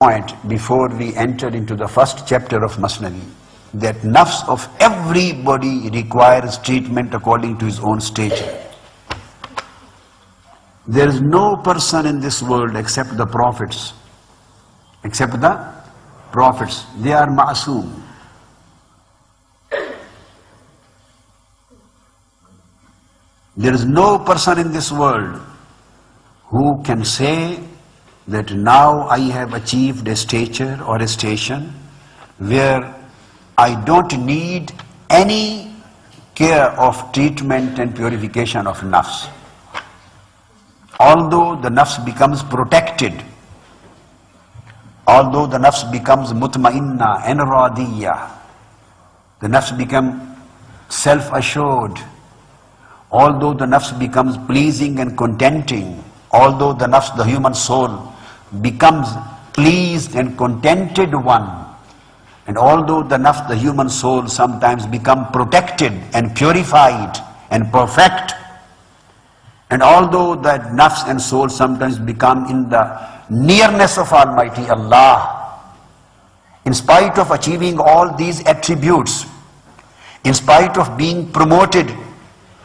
point before we enter into the first chapter of Masnavi, that nafs of everybody requires treatment according to his own stature. There is no person in this world except the prophets. Except the prophets. They are ma'soom. There is no person in this world who can say that now I have achieved a stature or a station where I don't need any care of treatment and purification of nafs. Although the nafs becomes protected, although the nafs becomes mutmainna and radiyya, the nafs become self-assured, although the nafs becomes pleasing and contenting, although the nafs, the human soul, becomes pleased and contented one, and although the nafs, the human soul, sometimes become protected and purified and perfect, and although that nafs and soul sometimes become in the nearness of Almighty Allah, in spite of achieving all these attributes, in spite of being promoted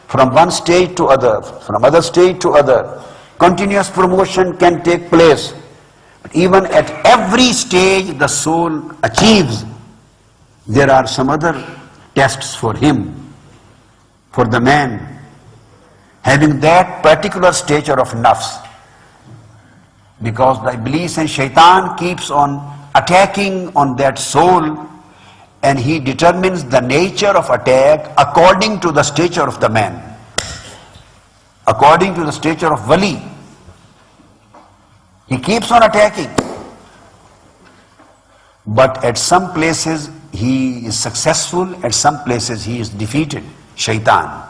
from one stage to other, from other stage to other, continuous promotion can take place. But even at every stage the soul achieves, there are some other tests for him, for the man, having that particular stature of nafs. Because the Iblis and Shaitan keeps on attacking on that soul, and he determines the nature of attack according to the stature of the man, according to the stature of wali. He keeps on attacking. But at some places he is successful, at some places he is defeated. Shaitan.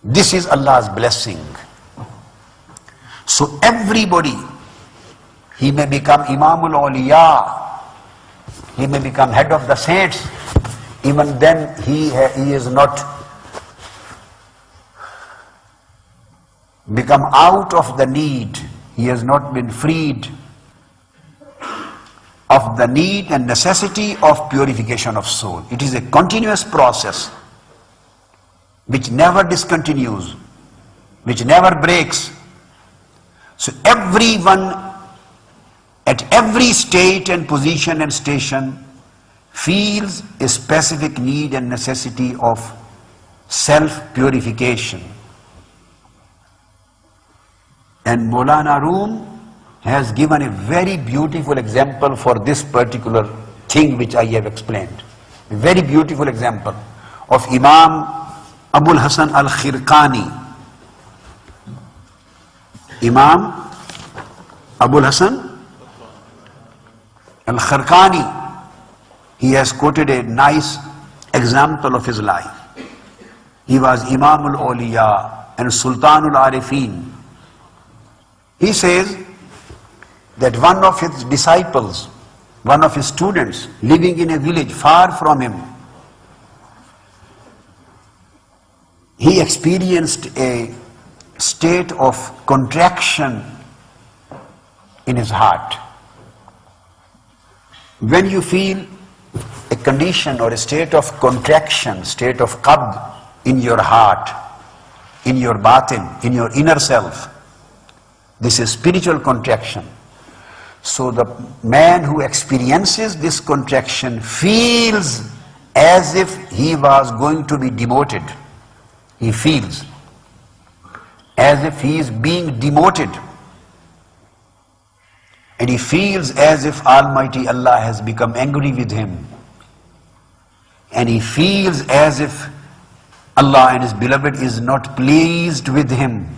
This is Allah's blessing. So everybody, he may become Imamul Awliya, he may become head of the saints, even then he is not become out of the need, he has not been freed of the need and necessity of purification of soul. It is a continuous process which never discontinues, which never breaks. So everyone at every state and position and station feels a specific need and necessity of self-purification. And Maulana Room has given a very beautiful example for this particular thing which I have explained. A very beautiful example of Imam Abul Hasan al-Khirqani. Imam Abul Hasan al-Khirqani, he has quoted a nice example of his life. He was Imamul Awliya and Sultanul Arifin. He says that one of his disciples, one of his students living in a village far from him, he experienced a state of contraction in his heart. When you feel a condition or a state of contraction, state of qabd in your heart, in your batin, in your inner self, this is spiritual contraction. So the man who experiences this contraction feels as if he was going to be demoted. He feels as if he is being demoted. And he feels as if Almighty Allah has become angry with him. And he feels as if Allah and His beloved is not pleased with him.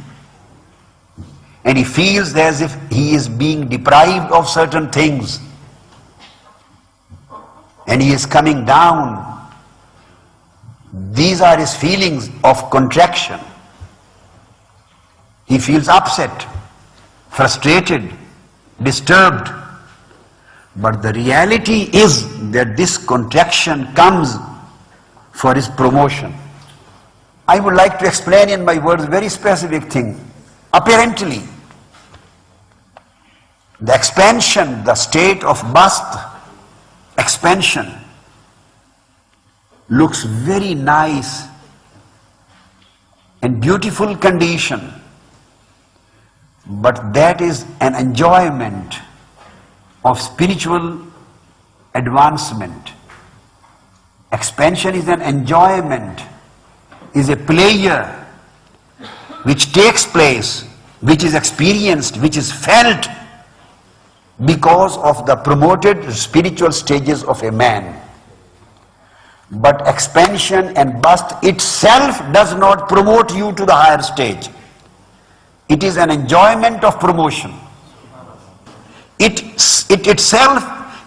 And he feels as if he is being deprived of certain things. And he is coming down. These are his feelings of contraction. He feels upset, frustrated, disturbed. But the reality is that this contraction comes for his promotion. I would like to explain in my words very specific thing. Apparently, The expansion, the state of bast, expansion, looks very nice and beautiful condition, but that is an enjoyment of spiritual advancement. Expansion is an enjoyment, is a pleasure which takes place, which is experienced, which is felt because of the promoted spiritual stages of a man. But expansion and bust itself does not promote you to the higher stage. It is an enjoyment of promotion. It itself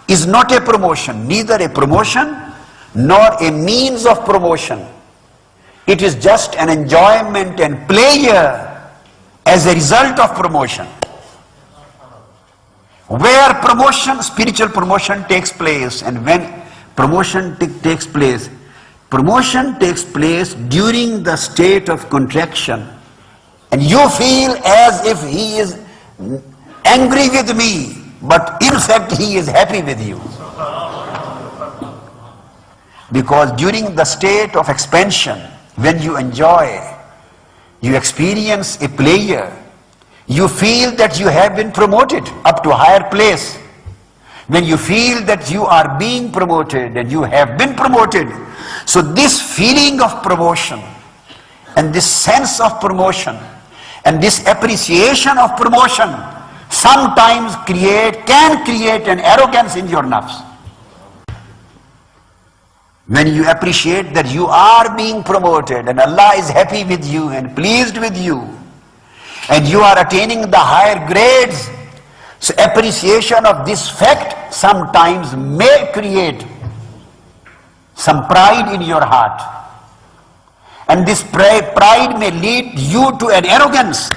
is not a promotion, neither a promotion nor a means of promotion. It is just an enjoyment and pleasure as a result of promotion. Where promotion, spiritual promotion takes place, and when promotion takes place during the state of contraction, and you feel as if he is angry with me, but in fact he is happy with you. Because during the state of expansion, when you enjoy, you experience a pleasure, you feel that you have been promoted up to a higher place. When you feel that you are being promoted and you have been promoted, so this feeling of promotion and this sense of promotion and this appreciation of promotion sometimes can create an arrogance in your nafs. When you appreciate that you are being promoted and Allah is happy with you and pleased with you, and you are attaining the higher grades, so appreciation of this fact sometimes may create some pride in your heart. And this pride may lead you to an arrogance.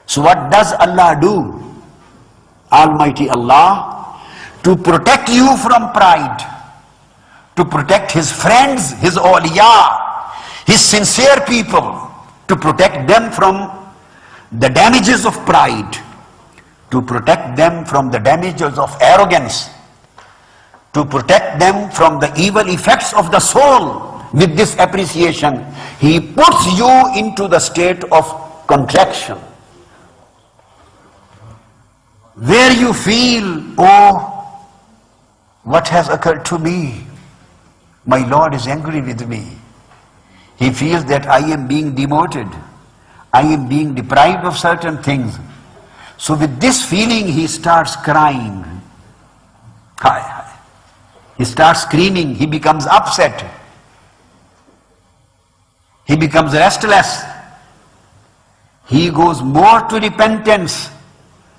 So what does Allah do? Almighty Allah, to protect you from pride, to protect His friends, His awliya, His sincere people, to protect them from the damages of pride, to protect them from the damages of arrogance, to protect them from the evil effects of the soul. With this appreciation, He puts you into the state of contraction, where you feel, oh, what has occurred to me? My Lord is angry with me. He feels that I am being demoted. I am being deprived of certain things. So with this feeling, he starts crying. He starts screaming. He becomes upset. He becomes restless. He goes more to repentance,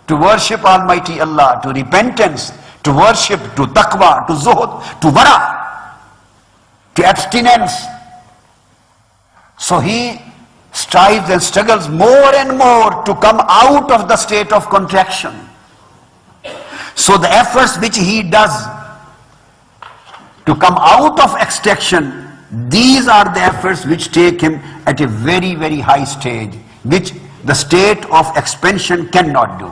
to worship Almighty Allah, to repentance, to worship, to taqwa, to zuhud, to wara, to abstinence. So he strives and struggles more and more to come out of the state of contraction. So the efforts which he does to come out of extraction, these are the efforts which take him at a very, very high stage, which the state of expansion cannot do.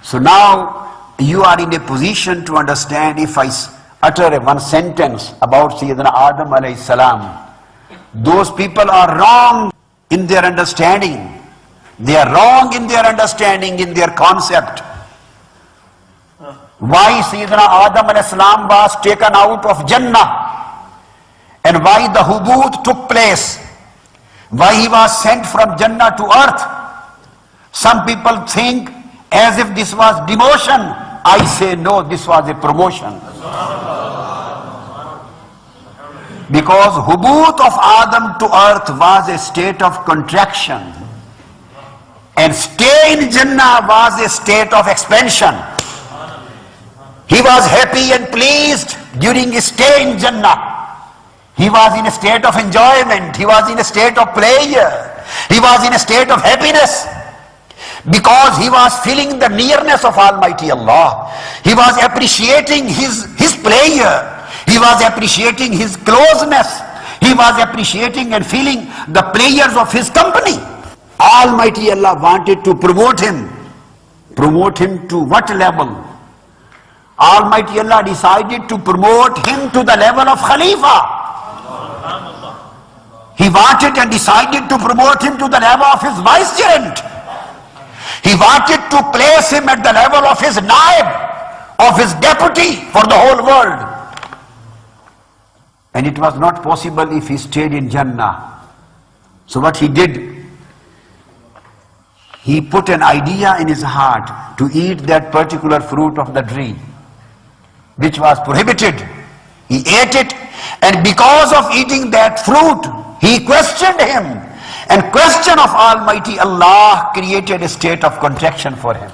So now you are in a position to understand, if I utter one sentence about Sayyidina Adam alayhi salam, those people are wrong in their understanding. They are wrong in their understanding, in their concept. Why Sayyidina Adam alayhi salam was taken out of Jannah, and why the hubut took place, why he was sent from Jannah to earth. Some people think as if this was demotion. I say no, this was a promotion. Because hubut of Adam to earth was a state of contraction, and stay in Jannah was a state of expansion. He was happy and pleased during his stay in Jannah. He was in a state of enjoyment. He was in a state of pleasure. He was in a state of happiness, because he was feeling the nearness of Almighty Allah. He was appreciating his pleasure. He was appreciating his closeness. He was appreciating and feeling the pleasures of his company. Almighty Allah wanted to promote him. Promote him to what level? Almighty Allah decided to promote him to the level of Khalifa. He wanted and decided to promote him to the level of his vicegerent. He wanted to place him at the level of his naib, of his deputy for the whole world. And it was not possible if he stayed in Jannah. So what he did, he put an idea in his heart to eat that particular fruit of the tree, which was prohibited. He ate it, and because of eating that fruit, he questioned him. And question of Almighty Allah created a state of contraction for him.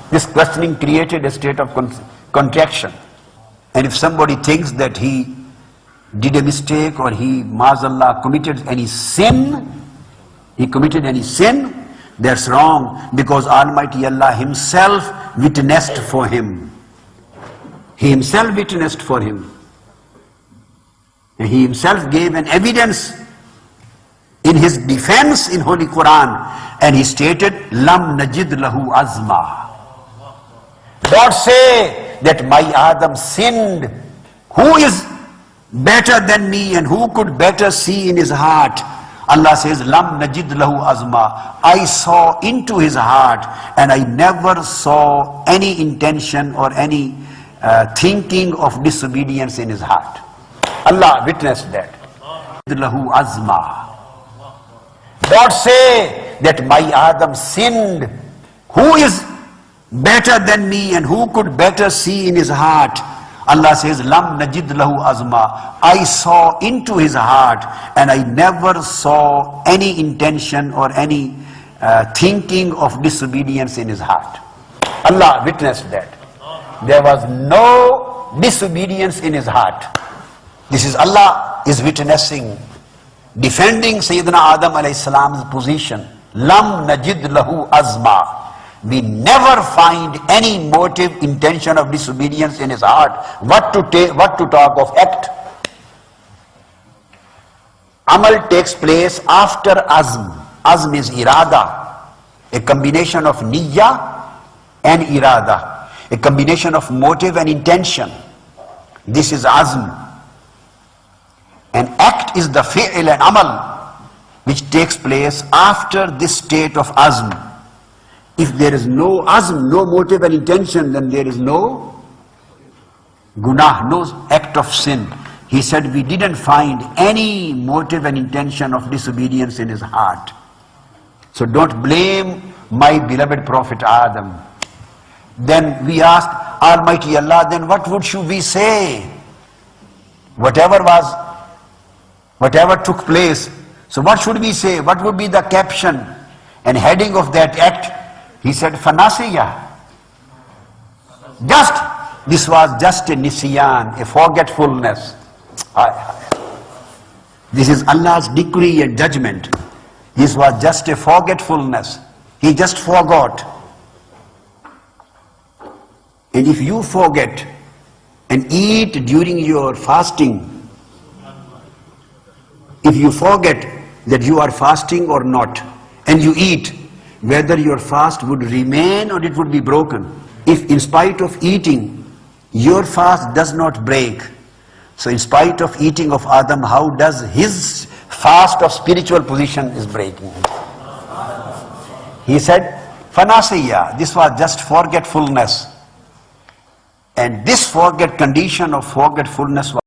This questioning created a state of contraction. And if somebody thinks that he did a mistake or he, maazallah, committed any sin, that's wrong, because Almighty Allah himself witnessed for him. He himself witnessed for him. And he himself gave an evidence in his defense in Holy Quran, and he stated, Lam najid lahu azma. Don't say that my Adam sinned. Who is better than me and who could better see in his heart? Allah says, Lam najid lahu azma. I saw into his heart, and I never saw any intention or any thinking of disobedience in his heart. Allah witnessed that. Lahu azma. Don't say that my Adam sinned. Who is better than me and who could better see in his heart? Allah says, Lam najid lahu azma. I saw into his heart, and I never saw any intention or any thinking of disobedience in his heart. Allah witnessed that. There was no disobedience in his heart. This is Allah is witnessing, defending Sayyidina Adam alayhi salam's position. Lam najid lahu azma. We never find any motive, intention of disobedience in his heart. What to talk of act? Amal takes place after azm. Azm is irada, a combination of niyya and irada, a combination of motive and intention. This is azm. An act is the fi'l and amal, which takes place after this state of azm. If there is no azm, no motive and intention, then there is no gunah, no act of sin. He said, we didn't find any motive and intention of disobedience in his heart. So don't blame my beloved Prophet Adam. Then we asked Almighty Allah, then what should we say? Whatever took place, so what should we say? What would be the caption and heading of that act? He said, Fanasiya. This was just a nisyan, a forgetfulness. This is Allah's decree and judgment. This was just a forgetfulness. He just forgot. And if you forget and eat during your fasting, if you forget that you are fasting or not, and you eat, whether your fast would remain or it would be broken. If in spite of eating, your fast does not break, so in spite of eating of Adam, how does his fast of spiritual position is breaking? He said, Fanasiya, this was just forgetfulness. And this condition of forgetfulness was